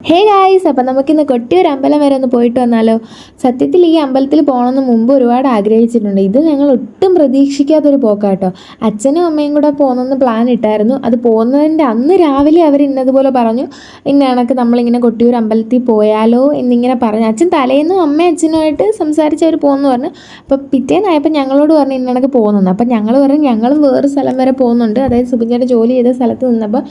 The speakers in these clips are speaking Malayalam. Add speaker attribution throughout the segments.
Speaker 1: ഹേ ഗായ്സ്, അപ്പം നമുക്കിന്ന് കൊട്ടിയൂർ അമ്പലം വരെ ഒന്ന് പോയിട്ട് വന്നാലോ. സത്യത്തിൽ ഈ അമ്പലത്തിൽ പോകണമെന്ന് മുമ്പ് ഒരുപാട് ആഗ്രഹിച്ചിട്ടുണ്ട്. ഇത് ഞങ്ങൾ ഒട്ടും പ്രതീക്ഷിക്കാത്തൊരു പോക്കാട്ടോ. അച്ഛനും അമ്മയും കൂടെ പോകുന്നെന്ന് പ്ലാൻ ഇട്ടായിരുന്നു. അത് പോകുന്നതിൻ്റെ അന്ന് രാവിലെ അവർ ഇന്നതുപോലെ പറഞ്ഞു, ഇന്ന കണക്ക് നമ്മളിങ്ങനെ കൊട്ടിയൂർ അമ്പലത്തിൽ പോയാലോ എന്നിങ്ങനെ പറഞ്ഞു. അച്ഛൻ തലേന്നും അമ്മയും അച്ഛനുമായിട്ട് സംസാരിച്ച് അവർ പോകുമെന്ന് പറഞ്ഞു. അപ്പോൾ പിറ്റേന്നായപ്പോൾ ഞങ്ങളോട് പറഞ്ഞു ഇന്ന കണക്ക് പോകുന്നു. അപ്പം ഞങ്ങൾ പറഞ്ഞു ഞങ്ങളും വേറെ സ്ഥലം വരെ പോകുന്നുണ്ട്. അതായത് സുബിൻചേട്ടൻ ജോലി ചെയ്ത സ്ഥലത്ത് നിന്നപ്പോൾ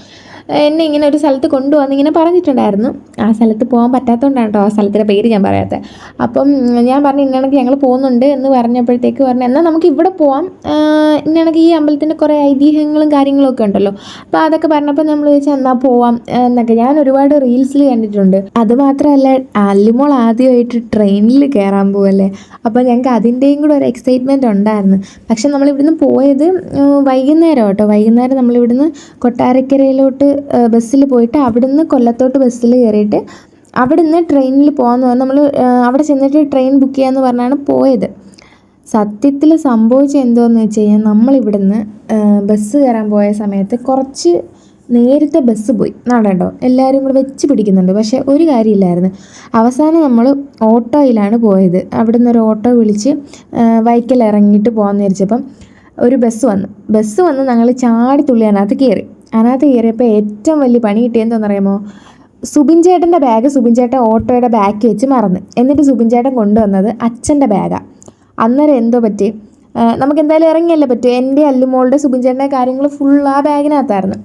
Speaker 1: എന്നെ ഇങ്ങനെ ഒരു സ്ഥലത്ത് കൊണ്ടുപോകാൻ ഇങ്ങനെ പറഞ്ഞിട്ടുണ്ടായിരുന്നു. ആ സ്ഥലത്ത് പോകാൻ പറ്റാത്തതുകൊണ്ടാണ് കേട്ടോ ആ സ്ഥലത്തിൻ്റെ പേര് ഞാൻ പറയാത്തത്. അപ്പം ഞാൻ പറഞ്ഞു ഇന്നണക്ക് ഞങ്ങൾ പോകുന്നുണ്ട് എന്ന് പറഞ്ഞപ്പോഴത്തേക്ക് പറഞ്ഞു എന്നാൽ നമുക്ക് ഇവിടെ പോവാം, ഇന്നണക്ക് ഈ അമ്പലത്തിൻ്റെ കുറേ ഐതിഹ്യങ്ങളും കാര്യങ്ങളൊക്കെ ഉണ്ടല്ലോ. അപ്പോൾ അതൊക്കെ പറഞ്ഞപ്പോൾ നമ്മൾ ചോദിച്ചാൽ എന്നാൽ പോവാം എന്നൊക്കെ. ഞാൻ ഒരുപാട് റീൽസിൽ കണ്ടിട്ടുണ്ട്. അതുമാത്രമല്ല അല്ലുമോൾ ആദ്യമായിട്ട് ട്രെയിനിൽ കയറാൻ പോവല്ലേ. അപ്പോൾ ഞങ്ങൾക്ക് അതിൻ്റെയും കൂടെ ഒരു എക്സൈറ്റ്മെൻറ്റ് ഉണ്ടായിരുന്നു. പക്ഷെ നമ്മളിവിടുന്ന് പോയത് വൈകുന്നേരം കേട്ടോ. വൈകുന്നേരം നമ്മളിവിടുന്ന് കൊട്ടാരക്കരയിലോട്ട് ബസ്സിൽ പോയിട്ട് അവിടുന്ന് കൊല്ലത്തോട്ട് ബസ്സിൽ കയറിയിട്ട് അവിടുന്ന് ട്രെയിനിൽ പോകാമെന്ന് പറഞ്ഞാൽ നമ്മൾ അവിടെ ചെന്നിട്ട് ട്രെയിൻ ബുക്ക് ചെയ്യാമെന്ന് പറഞ്ഞാണ് പോയത്. സത്യത്തിൽ സംഭവിച്ചത് എന്തോന്ന് വെച്ച് കഴിഞ്ഞാൽ നമ്മളിവിടുന്ന് ബസ് കയറാൻ പോയ സമയത്ത് കുറച്ച് നേരത്തെ ബസ് പോയി നടണ്ടോ, എല്ലാവരും കൂടെ വെച്ച് പിടിക്കുന്നുണ്ട്. പക്ഷേ ഒരു കാര്യമില്ലായിരുന്നു. അവസാനം നമ്മൾ ഓട്ടോയിലാണ് പോയത്. അവിടുന്ന് ഒരു ഓട്ടോ വിളിച്ച് വൈക്കൽ ഇറങ്ങിയിട്ട് പോകാമെന്ന് വിചാരിച്ചപ്പം ഒരു ബസ് വന്ന് ഞങ്ങൾ ചാടി തുള്ളി അതിനകത്ത് കയറിയപ്പോൾ ഏറ്റവും വലിയ പണി കിട്ടിയെന്താണെന്നറിയാമോ? സുബിൻ ചേട്ടൻ്റെ ബാഗ് സുബിൻ ചേട്ടൻ ഓട്ടോയുടെ ബാക്ക് വെച്ച് മറന്ന്. എന്നിട്ട് സുബിൻ ചേട്ടൻ കൊണ്ടുവന്നത് അച്ഛൻ്റെ ബാഗാണ്. അന്നേരം എന്തോ പറ്റി, നമുക്ക് എന്തായാലും ഇറങ്ങിയല്ലേ പറ്റൂ. എൻ്റെ അല്ലുമോളുടെ സുബിൻ ചേട്ടൻ്റെ കാര്യങ്ങൾ ഫുൾ ആ ബാഗിനകത്തായിരുന്നു.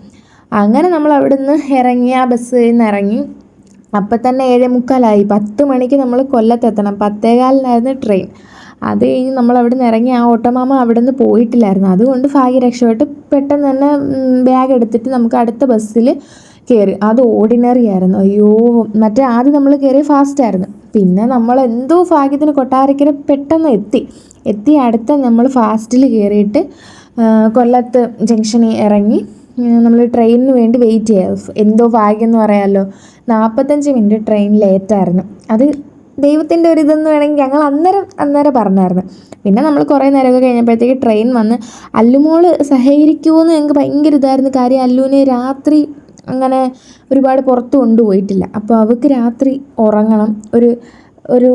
Speaker 1: അങ്ങനെ നമ്മൾ അവിടെ നിന്ന് ഇറങ്ങി, ആ ബസ്സിൽ നിന്ന് ഇറങ്ങി. അപ്പം തന്നെ 7:45. 10 മണിക്ക് നമ്മൾ കൊല്ലത്തെത്തണം. 10:15 ട്രെയിൻ. അത് കഴിഞ്ഞ് നമ്മൾ അവിടെ നിന്ന് ഇറങ്ങി. ആ ഓട്ടോമാമ അവിടെ നിന്ന് പോയിട്ടില്ലായിരുന്നു. അതുകൊണ്ട് ഭാഗ്യരക്ഷപ്പെട്ട് പെട്ടെന്ന് തന്നെ ബാഗ് എടുത്തിട്ട് നമുക്ക് അടുത്ത ബസ്സിൽ കയറി. അത് ഓർഡിനറി ആയിരുന്നു. അയ്യോ, മറ്റേ ആദ്യം നമ്മൾ കയറി ഫാസ്റ്റായിരുന്നു. പിന്നെ നമ്മൾ എന്തോ ഭാഗ്യത്തിന് കൊട്ടാരക്കര പെട്ടെന്ന് എത്തി അടുത്ത നമ്മൾ ഫാസ്റ്റിൽ കയറിയിട്ട് കൊല്ലത്ത് ജംഗ്ഷനിൽ ഇറങ്ങി നമ്മൾ ട്രെയിനിന് വേണ്ടി വെയിറ്റ് ചെയ്യുക. എന്തോ ഭാഗ്യം എന്ന് പറയാമല്ലോ, 45 മിനിറ്റ് ട്രെയിൻ ലേറ്റായിരുന്നു. അത് ദൈവത്തിൻ്റെ ഒരു ഇതെന്ന് വേണമെങ്കിൽ ഞങ്ങൾ അന്നേരം പറഞ്ഞായിരുന്നു. പിന്നെ നമ്മൾ കുറേ നേരമൊക്കെ കഴിഞ്ഞപ്പോഴത്തേക്ക് ട്രെയിൻ വന്ന്. അല്ലുമോൾ സഹകരിക്കുമോയെന്ന് ഞങ്ങൾക്ക് ഭയങ്കര ഇതായിരുന്നു. കാര്യം അല്ലുവിനെ രാത്രി അങ്ങനെ ഒരുപാട് പുറത്ത് കൊണ്ടുപോയിട്ടില്ല. അപ്പോൾ അവൾക്ക് രാത്രി ഉറങ്ങണം. ഒരു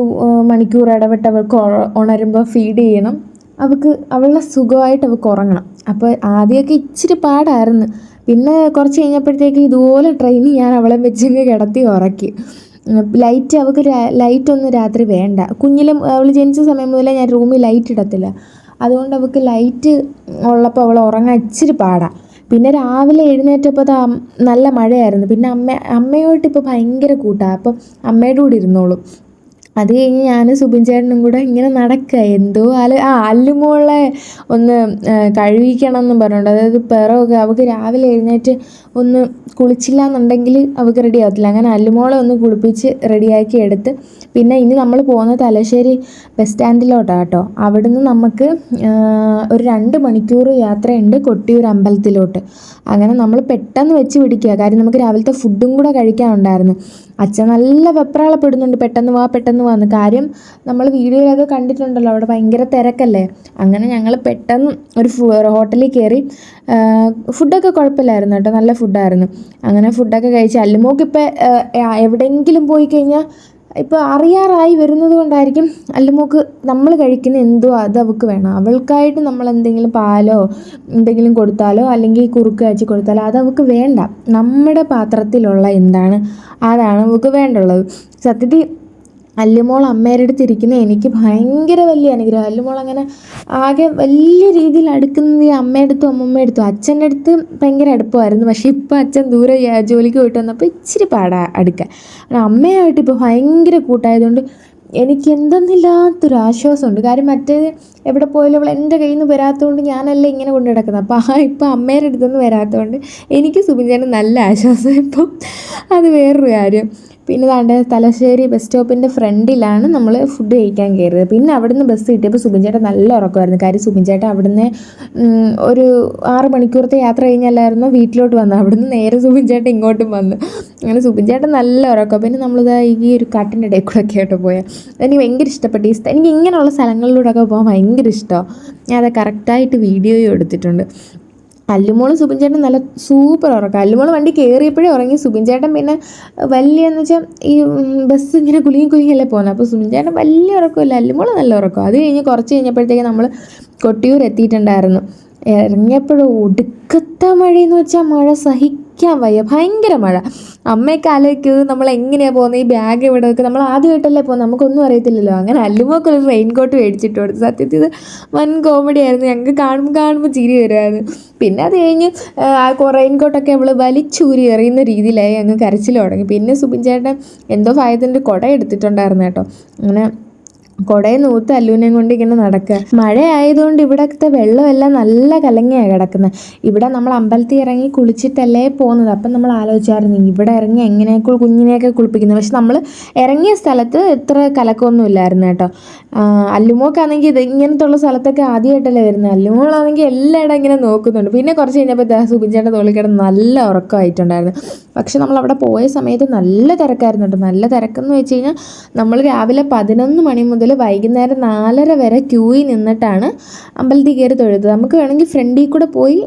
Speaker 1: മണിക്കൂർ ഇടവിട്ട് അവൾക്ക് ഉണരുമ്പോൾ ഫീഡ് ചെയ്യണം. അവളുടെ സുഖമായിട്ട് അവൾക്ക് ഉറങ്ങണം. അപ്പോൾ ആദ്യമൊക്കെ ഇച്ചിരി പാടായിരുന്നു. പിന്നെ കുറച്ച് കഴിഞ്ഞപ്പോഴത്തേക്ക് ഇതുപോലെ ട്രെയിനിൽ ഞാൻ അവളെ വെച്ചങ്ങ് കിടത്തി ഉറക്കി. അവൾക്ക് ലൈറ്റൊന്നും രാത്രി വേണ്ട. അവൾ ജനിച്ച സമയം മുതലേ ഞാൻ റൂമിൽ ലൈറ്റ് ഇടത്തില്ല. അതുകൊണ്ട് അവൾക്ക് ലൈറ്റ് ഉള്ളപ്പോൾ അവൾ ഉറങ്ങാൻ ഇച്ചിരി പാടാണ്. പിന്നെ രാവിലെ എഴുന്നേറ്റപ്പോൾ നല്ല മഴയായിരുന്നു. പിന്നെ അമ്മയോട്ട് ഇപ്പോൾ ഭയങ്കര കൂട്ടാണ്. അപ്പം അമ്മയുടെ കൂടെ ഇരുന്നോളും. അത് കഴിഞ്ഞ് ഞാൻ സുബിൻ ചേട്ടനും കൂടെ ഇങ്ങനെ നടക്കുക. എന്തോ അല്ലുമോളെ ഒന്ന് കഴിവിക്കണം എന്നും പറഞ്ഞുകൊണ്ട്. അതായത് പിറവൊക്കെ അവൾക്ക് രാവിലെ എഴുന്നേറ്റ് ഒന്ന് കുളിച്ചില്ല എന്നുണ്ടെങ്കിൽ അവൾക്ക് റെഡി ആകത്തില്ല. അങ്ങനെ അല്ലുമോളെ ഒന്ന് കുളിപ്പിച്ച് റെഡിയാക്കി എടുത്ത് പിന്നെ ഇനി നമ്മൾ പോകുന്ന തലശ്ശേരി ബസ് സ്റ്റാൻഡിലോട്ടാണ് കേട്ടോ. അവിടുന്ന് നമുക്ക് ഒരു 2 മണിക്കൂർ യാത്രയുണ്ട് കൊട്ടിയൂർ അമ്പലത്തിലോട്ട്. അങ്ങനെ നമ്മൾ പെട്ടെന്ന് വെച്ച് പിടിക്കുക. കാര്യം നമുക്ക് രാവിലത്തെ ഫുഡും കൂടെ കഴിക്കാനുണ്ടായിരുന്നു. അച്ഛൻ നല്ല വെപ്രാളപ്പെടുന്നുണ്ട്, പെട്ടെന്ന് വാന്ന്. കാര്യം നമ്മൾ വീഡിയോയിലൊക്കെ കണ്ടിട്ടുണ്ടല്ലോ, അവിടെ ഭയങ്കര തിരക്കല്ലേ. അങ്ങനെ ഞങ്ങൾ പെട്ടെന്ന് ഒരു ഹോട്ടലിൽ കയറി. ഫുഡൊക്കെ കുഴപ്പമില്ലായിരുന്നു കേട്ടോ, നല്ല ഫുഡായിരുന്നു. അങ്ങനെ ഫുഡൊക്കെ കഴിച്ച് അല്ലുമോക്കിപ്പോൾ എവിടെയെങ്കിലും പോയി കഴിഞ്ഞാൽ ഇപ്പോൾ അറിയാറായി വരുന്നത് കൊണ്ടായിരിക്കും അല്ലുമോക്ക് നമ്മൾ കഴിക്കുന്ന എന്തോ അത് അവൾക്ക് വേണം. അവൾക്കായിട്ട് നമ്മൾ എന്തെങ്കിലും പാലോ എന്തെങ്കിലും കൊടുത്താലോ അല്ലെങ്കിൽ കുറുക്ക് കാച്ചി കൊടുത്താലോ അത് അവൾക്ക് വേണ്ട. നമ്മുടെ പാത്രത്തിലുള്ള എന്താണ് അതാണ് അവൾക്ക് വേണ്ടുള്ളത്. സത്യത്തിൽ അല്ലുമോൾ അമ്മയുടെ അടുത്ത് ഇരിക്കുന്ന എനിക്ക് ഭയങ്കര വലിയ അനുഗ്രഹം. അല്ലുമോൾ അങ്ങനെ ആകെ വലിയ രീതിയിൽ അടുക്കുന്നത് ഈ അമ്മയുടെ അടുത്തും അമ്മമ്മയുടെ അടുത്തും. അച്ഛൻ്റെ അടുത്ത് ഭയങ്കര അടുപ്പമായിരുന്നു. പക്ഷേ ഇപ്പോൾ അച്ഛൻ ദൂരെ ജോലിക്ക് പോയിട്ട് വന്നപ്പോൾ ഇച്ചിരി അടുക്കാൻ. അമ്മയായിട്ട് ഇപ്പോൾ ഭയങ്കര കൂട്ടായതുകൊണ്ട് എനിക്ക് എന്തെന്നില്ലാത്തൊരു ആശ്വാസമുണ്ട്. കാര്യം മറ്റേത് എവിടെ പോയാലും അവൾ എൻ്റെ കയ്യിൽ നിന്ന് വരാത്തതുകൊണ്ട് ഞാനല്ല ഇങ്ങനെ കൊണ്ടു കിടക്കുന്നത്. അപ്പോൾ ഇപ്പോൾ അമ്മയുടെ അടുത്തുനിന്ന് വരാത്തതുകൊണ്ട് എനിക്ക് സുബിൻ ചേട്ടൻ നല്ല ആശ്വാസം. ഇപ്പം അത് വേറൊരു കാര്യം. പിന്നെ തലശ്ശേരി ബസ് സ്റ്റോപ്പിൻ്റെ ഫ്രണ്ടിലാണ് നമ്മൾ ഫുഡ് കഴിക്കാൻ കയറിയത്. പിന്നെ അവിടുന്ന് ബസ് കിട്ടിയപ്പോൾ സുബിൻ ചേട്ടൻ നല്ല ഉറക്കമായിരുന്നു. കാര്യം സുബിൻ ചേട്ടൻ അവിടുന്ന് ഒരു 6 മണിക്കൂറത്തെ യാത്ര കഴിഞ്ഞല്ലായിരുന്നു വീട്ടിലോട്ട് വന്നത്. അവിടുന്ന് നേരെ സുബിൻ ചേട്ടൻ ഇങ്ങോട്ടും വന്നു. അങ്ങനെ സുബിൻ ചേട്ടൻ നല്ല ഉറക്കം. പിന്നെ നമ്മളിതാ ഈ ഒരു കാട്ടിൻ്റെ ഇടയിൽ കൂടെ ഒക്കെ ആയിട്ട് പോയാൽ എനിക്ക് ഭയങ്കര ഇഷ്ടപ്പെട്ടു. എനിക്ക് ഇങ്ങനെയുള്ള സ്ഥലങ്ങളിലൂടെയൊക്കെ പോകാൻ ഭയങ്കര ഇഷ്ടമാണ്. ഞാൻ അത് കറക്റ്റായിട്ട് വീഡിയോയും എടുത്തിട്ടുണ്ട്. അല്ലുമോളും സുബിൻ ചേട്ടൻ നല്ല സൂപ്പർ ഉറക്കം. അല്ലുമോൾ വണ്ടി കയറിയപ്പോഴേ ഉറങ്ങി. സുബിൻ ചേട്ടൻ പിന്നെ വലിയെന്ന് വെച്ചാൽ ഈ ബസ് ഇങ്ങനെ കുലുങ്ങിയല്ലേ പോകുന്നത്, അപ്പോൾ സുബിൻ ചേട്ടൻ വലിയ ഉറക്കമില്ല, അല്ലുമോൾ നല്ല ഉറക്കം. അത് കഴിഞ്ഞ് കുറച്ച് കഴിഞ്ഞപ്പോഴത്തേക്ക് നമ്മൾ കൊട്ടിയൂർ എത്തിയിട്ടുണ്ടായിരുന്നു. ഇറങ്ങിയപ്പോഴും ഒടുക്കത്ത മഴയെന്ന് വെച്ചാൽ മഴ സഹിക്കാൻ വയ്യ, ഭയങ്കര മഴ. അമ്മയൊക്കെ ആലോചിക്കും നമ്മൾ എങ്ങനെയാണ് പോകുന്നത്, ഈ ബാഗ് ഇവിടെ വെക്കുക, നമ്മൾ ആദ്യമായിട്ടല്ലേ പോകുന്നത്, നമുക്കൊന്നും അറിയത്തില്ലല്ലോ. അങ്ങനെ അല്ലുമോക്ക് ഒരു റെയിൻ കോട്ട് മേടിച്ചിട്ട് കൊടുത്തു. സത്യത്തിൽ ഇത് വൻ കോമഡി ആയിരുന്നു, ഞങ്ങൾക്ക് കാണുമ്പോൾ ചിരി വരുമായിരുന്നു. പിന്നെ അത് കഴിഞ്ഞ് റെയിൻ കോട്ടൊക്കെ അവൾ വലിച്ചൂരി എറിയുന്ന രീതിയിലായി അങ്ങ് കരച്ചിൽ തുടങ്ങി. പിന്നെ സുബിൻ ചേട്ടൻ എന്തോ ഭയത്തിൻ്റെ കുട എടുത്തിട്ടുണ്ടായിരുന്നു കേട്ടോ. അങ്ങനെ കുടയെ നൂത്ത് അല്ലുവിനെയും കൊണ്ട് ഇങ്ങനെ നടക്കുക. മഴ ആയതുകൊണ്ട് ഇവിടത്തെ വെള്ളമെല്ലാം നല്ല കലങ്ങിയാണ് കിടക്കുന്നത്. ഇവിടെ നമ്മൾ അമ്പലത്തിൽ ഇറങ്ങി കുളിച്ചിട്ടല്ലേ പോകുന്നത്. അപ്പം നമ്മൾ ആലോചിച്ചായിരുന്നു ഇവിടെ ഇറങ്ങി എങ്ങനെയൊക്കെ കുഞ്ഞിനെയൊക്കെ കുളിപ്പിക്കുന്നത്. പക്ഷെ നമ്മൾ ഇറങ്ങിയ സ്ഥലത്ത് ഇത്ര കലക്കമൊന്നും ഇല്ലായിരുന്നു കേട്ടോ. അല്ലുമോക്കാണെങ്കിൽ ഇത് ഇങ്ങനത്തെ ഉള്ള സ്ഥലത്തൊക്കെ ആദ്യമായിട്ടല്ലേ വരുന്നത്. അല്ലുമോളാണെങ്കിൽ എല്ലായിടം ഇങ്ങനെ നോക്കുന്നുണ്ട്. പിന്നെ കുറച്ച് കഴിഞ്ഞപ്പോൾ സുബിൻ ചേട്ടൻ തോളിൽ കിടന്ന് നല്ല ഉറക്കമായിട്ടുണ്ടായിരുന്നു. പക്ഷെ നമ്മൾ അവിടെ പോയ സമയത്ത് നല്ല തിരക്കായിരുന്നു കേട്ടോ. നല്ല തിരക്കെന്ന് വെച്ച് കഴിഞ്ഞാൽ നമ്മൾ രാവിലെ 11 മണി മുതൽ വൈകുന്നേരം 4:30 വരെ ക്യൂയിൽ നിന്നിട്ടാണ് അമ്പലത്തിൽ കയറി തൊഴുത്. നമുക്ക് വേണമെങ്കിൽ ഫ്രണ്ടിൽ കൂടെ പോയി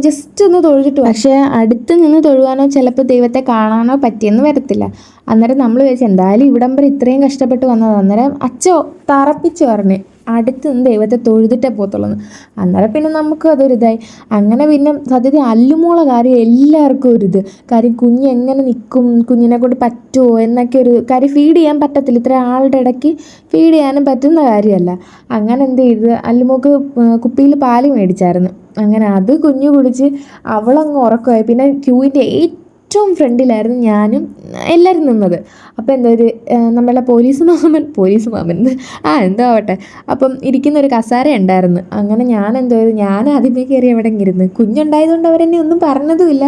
Speaker 1: ജസ്റ്റ് ഒന്ന് തൊഴുതിട്ട്, പക്ഷേ അടുത്ത് നിന്ന് തൊഴുവാനോ ചിലപ്പോൾ ദൈവത്തെ കാണാനോ പറ്റിയെന്ന് വരത്തില്ല. അന്നേരം നമ്മൾ വിചാരിച്ചു എന്തായാലും ഇവിടം വരെ ഇത്രയും കഷ്ടപ്പെട്ട് വന്നത്. അന്നേരം അച്ഛൻ തറപ്പിച്ച് പറഞ്ഞു അടുത്ത് നിന്ന് ദൈവത്തെ തൊഴുതിട്ടേ പോകത്തുള്ളൂ. അന്നേരം പിന്നെ നമുക്ക് അതൊരിതായി. അങ്ങനെ പിന്നെ സത്യത്തിൽ അല്ലുമോളെ കാര്യം എല്ലാവർക്കും ഒരിത്, കാര്യം കുഞ്ഞ് എങ്ങനെ നിൽക്കും, കുഞ്ഞിനെ കൊണ്ട് പറ്റുമോ എന്നൊക്കെ ഒരു കാര്യം. ഫീഡ് ചെയ്യാൻ പറ്റത്തില്ല, ഇത്ര ആളുടെ ഇടയ്ക്ക് ഫീഡ് ചെയ്യാനും പറ്റുന്ന കാര്യമല്ല. അങ്ങനെ എന്ത് ചെയ്ത് അല്ലുമോക്ക് കുപ്പിയിൽ പാല് മേടിച്ചായിരുന്നു. അങ്ങനെ അത് കുഞ്ഞു കുടിച്ച് അവളങ്ങ് ഉറക്കമായി. പിന്നെ ക്യൂവിൻ്റെ ഏറ്റവും ഫ്രണ്ടിലായിരുന്നു ഞാനും എല്ലാവരും നിന്നത്. അപ്പോൾ എന്തോ ഒരു നമ്മളെ പോലീസ് മാമൻ എന്തോ ആവട്ടെ, അപ്പം ഇരിക്കുന്നൊരു കസേര ഉണ്ടായിരുന്നു. അങ്ങനെ ഞാൻ എന്തോ ചെയ്തു, ഞാൻ ആദ്യമേ കയറി അവിടെ ഇരുന്ന്. കുഞ്ഞുണ്ടായതുകൊണ്ട് അവരെന്നെ ഒന്നും പറഞ്ഞതുമില്ല.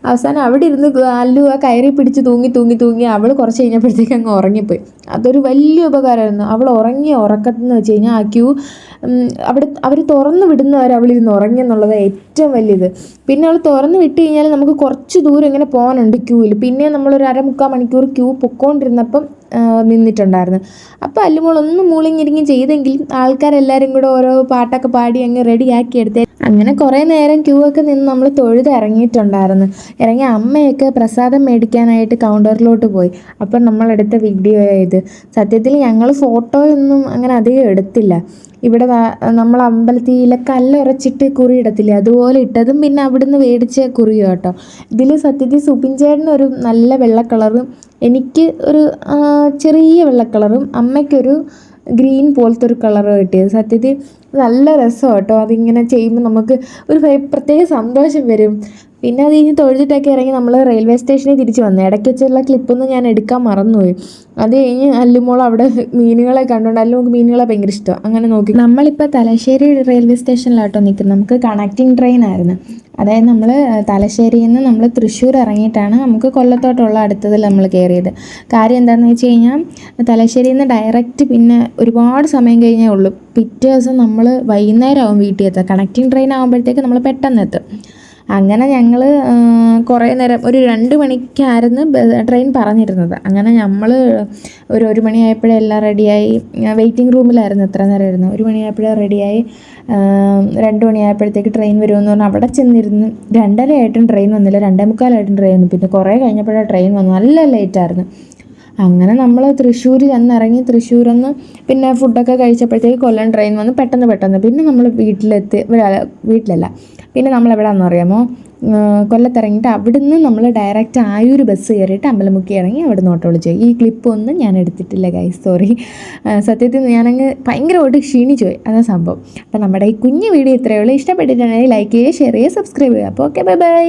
Speaker 1: അവസാനം അവിടെ ഇരുന്ന് അല്ലു ആ കയറി പിടിച്ച് തൂങ്ങി അവൾ കുറച്ച് കഴിഞ്ഞപ്പോഴത്തേക്ക് അങ്ങ് ഉറങ്ങിപ്പോയി. അതൊരു വലിയ ഉപകാരമായിരുന്നു. അവൾ ഉറങ്ങിയ ഉറക്കത്തെന്ന് വെച്ച് കഴിഞ്ഞാൽ ആ ക്യൂ അവിടെ അവർ തുറന്നു വിടുന്നവരെ അവളിരുന്ന് ഉറങ്ങിയെന്നുള്ളത് ഏറ്റവും വലിയത്. പിന്നെ അവൾ തുറന്നു വിട്ട് കഴിഞ്ഞാൽ നമുക്ക് കുറച്ച് ദൂരം ഇങ്ങനെ പോകാനുണ്ട് ക്യൂവിൽ. പിന്നെ നമ്മളൊരു 1/4 മണിക്കൂർ ക്യൂ പൊക്കോണ്ടിരുന്നപ്പം നിന്നിട്ടുണ്ടായിരുന്നു. അപ്പോൾ അല്ലുമോൾ ഒന്ന് മൂളിങ്ങിരിങ്ങി ചെയ്തെങ്കിലും ആൾക്കാരെല്ലാവരും കൂടെ ഓരോ പാട്ടൊക്കെ പാടി അങ്ങ് റെഡിയാക്കി എടുത്തേ. അങ്ങനെ കുറേ നേരം ക്യൂ ഒക്കെ നിന്ന് നമ്മൾ തൊഴുത് ഇറങ്ങിയിട്ടുണ്ടായിരുന്നു. ഇറങ്ങി അമ്മയൊക്കെ പ്രസാദം മേടിക്കാനായിട്ട് കൗണ്ടറിലോട്ട് പോയി. അപ്പം നമ്മളെടുത്ത വീഡിയോ ഇത്. സത്യത്തിൽ ഞങ്ങൾ ഫോട്ടോയൊന്നും അങ്ങനെ അധികം എടുത്തില്ല. ഇവിടെ നമ്മൾ അമ്പലത്തിലെ കല്ലുറച്ചിട്ട് കുറി ഇടത്തില്ലേ, അതുപോലെ ഇട്ടതും പിന്നെ അവിടുന്ന് മേടിച്ച കുറിയോ കേട്ടോ. ഇതിൽ സത്യത്തിൽ സുബിൻ ചേട്ടന് ഒരു നല്ല വെള്ള കളറും എനിക്ക് ഒരു ചെറിയ വെള്ള കളറും അമ്മയ്ക്കൊരു ഗ്രീൻ പോലത്തെ ഒരു കളറും കിട്ടിയത്. സത്യത്തിൽ നല്ല രസമാണ് കേട്ടോ. അതിങ്ങനെ ചെയ്യുമ്പോൾ നമുക്ക് ഒരു പ്രത്യേക സന്തോഷം വരും. പിന്നെ അത് കഴിഞ്ഞ് തൊഴുതിട്ടൊക്കെ ഇറങ്ങി നമ്മൾ റെയിൽവേ സ്റ്റേഷനിൽ തിരിച്ച് വന്നു. ഇടയ്ക്ക് വെച്ചുള്ള ക്ലിപ്പൊന്നും ഞാൻ എടുക്കാൻ മറന്നുപോയി. അത് കഴിഞ്ഞ് അല്ലുമോൾ അവിടെ മീനുകളെ കണ്ടുകൊണ്ട് അല്ലുമോൾക്ക് മീനുകളെ ഭയങ്കര ഇഷ്ടം. അങ്ങനെ നോക്കി നമ്മളിപ്പോൾ തലശ്ശേരി റെയിൽവേ സ്റ്റേഷനിലാട്ടോ നിൽക്കുന്നത്. നമുക്ക് കണക്റ്റിംഗ് ട്രെയിൻ ആയിരുന്നു. അതായത് നമ്മൾ തലശ്ശേരിയിൽ നിന്ന് നമ്മൾ തൃശ്ശൂർ ഇറങ്ങിയിട്ടാണ് നമുക്ക് കൊല്ലത്തോട്ടുള്ള അടുത്തതിൽ നമ്മൾ കയറിയത്. കാര്യം എന്താണെന്ന് വെച്ച് കഴിഞ്ഞാൽ തലശ്ശേരിയിൽ നിന്ന് ഡയറക്റ്റ് പിന്നെ ഒരുപാട് സമയം കഴിഞ്ഞേ ഉള്ളൂ. പിറ്റേ ദിവസം നമ്മൾ വൈകുന്നേരം ആവും വീട്ടിൽ എത്തുക. കണക്റ്റിംഗ് ട്രെയിൻ ആകുമ്പോഴത്തേക്ക് നമ്മൾ പെട്ടെന്ന് എത്തും. അങ്ങനെ ഞങ്ങൾ കുറേ നേരം ഒരു 2 മണിക്കായിരുന്നു ട്രെയിൻ പറഞ്ഞിരുന്നത്. അങ്ങനെ നമ്മൾ ഒരു 1 മണിയായപ്പോഴേ എല്ലാം റെഡിയായി. വെയിറ്റിംഗ് റൂമിലായിരുന്നു എത്ര നേരം ഇരുന്നു. 1 മണിയായപ്പോഴേ റെഡിയായി. 2 മണിയായപ്പോഴത്തേക്ക് ട്രെയിൻ വരുമെന്ന് പറഞ്ഞാൽ അവിടെ ചെന്നിരുന്നു. 2:30 ആയിട്ടും ട്രെയിൻ വന്നില്ല, 2:45 ട്രെയിൻ വന്നു. പിന്നെ കുറേ കഴിഞ്ഞപ്പോഴാണ് ട്രെയിൻ വന്നു. നല്ല ലേറ്റായിരുന്നു. അങ്ങനെ നമ്മൾ തൃശ്ശൂർ ചെന്നിറങ്ങി. തൃശ്ശൂരിൽ നിന്ന് പിന്നെ ഫുഡൊക്കെ കഴിച്ചപ്പോഴത്തേക്ക് കൊല്ലം ട്രെയിൻ വന്ന് പെട്ടെന്ന്. പിന്നെ നമ്മൾ വീട്ടിലല്ല, പിന്നെ നമ്മളെവിടെയാണെന്ന് അറിയാമോ, കൊല്ലത്തിറങ്ങിയിട്ട് അവിടുന്ന് നമ്മൾ ഡയറക്റ്റ് ആയൂർ ബസ് കയറിയിട്ട് അമ്പലമുക്കി ഇറങ്ങി അവിടെ നിന്ന് ഓട്ടോ വിളിച്ചു. ഈ ക്ലിപ്പൊന്നും ഞാൻ എടുത്തിട്ടില്ല ഗൈസ്, സോറി. സത്യത്തിൽ ഞാനങ്ങ് ഭയങ്കരമായിട്ട് ക്ഷീണിച്ചു പോയി, അതാണ് സംഭവം. അപ്പോൾ നമ്മുടെ ഈ കുഞ്ഞു വീഡിയോ ഇത്രയേ ഉള്ളൂ. ഇഷ്ടപ്പെട്ടിട്ടുണ്ടെങ്കിൽ ലൈക്ക് ചെയ്യുക, ഷെയർ ചെയ്യുക, സബ്സ്ക്രൈബ് ചെയ്യുക. അപ്പോൾ ഓക്കെ, ബൈ.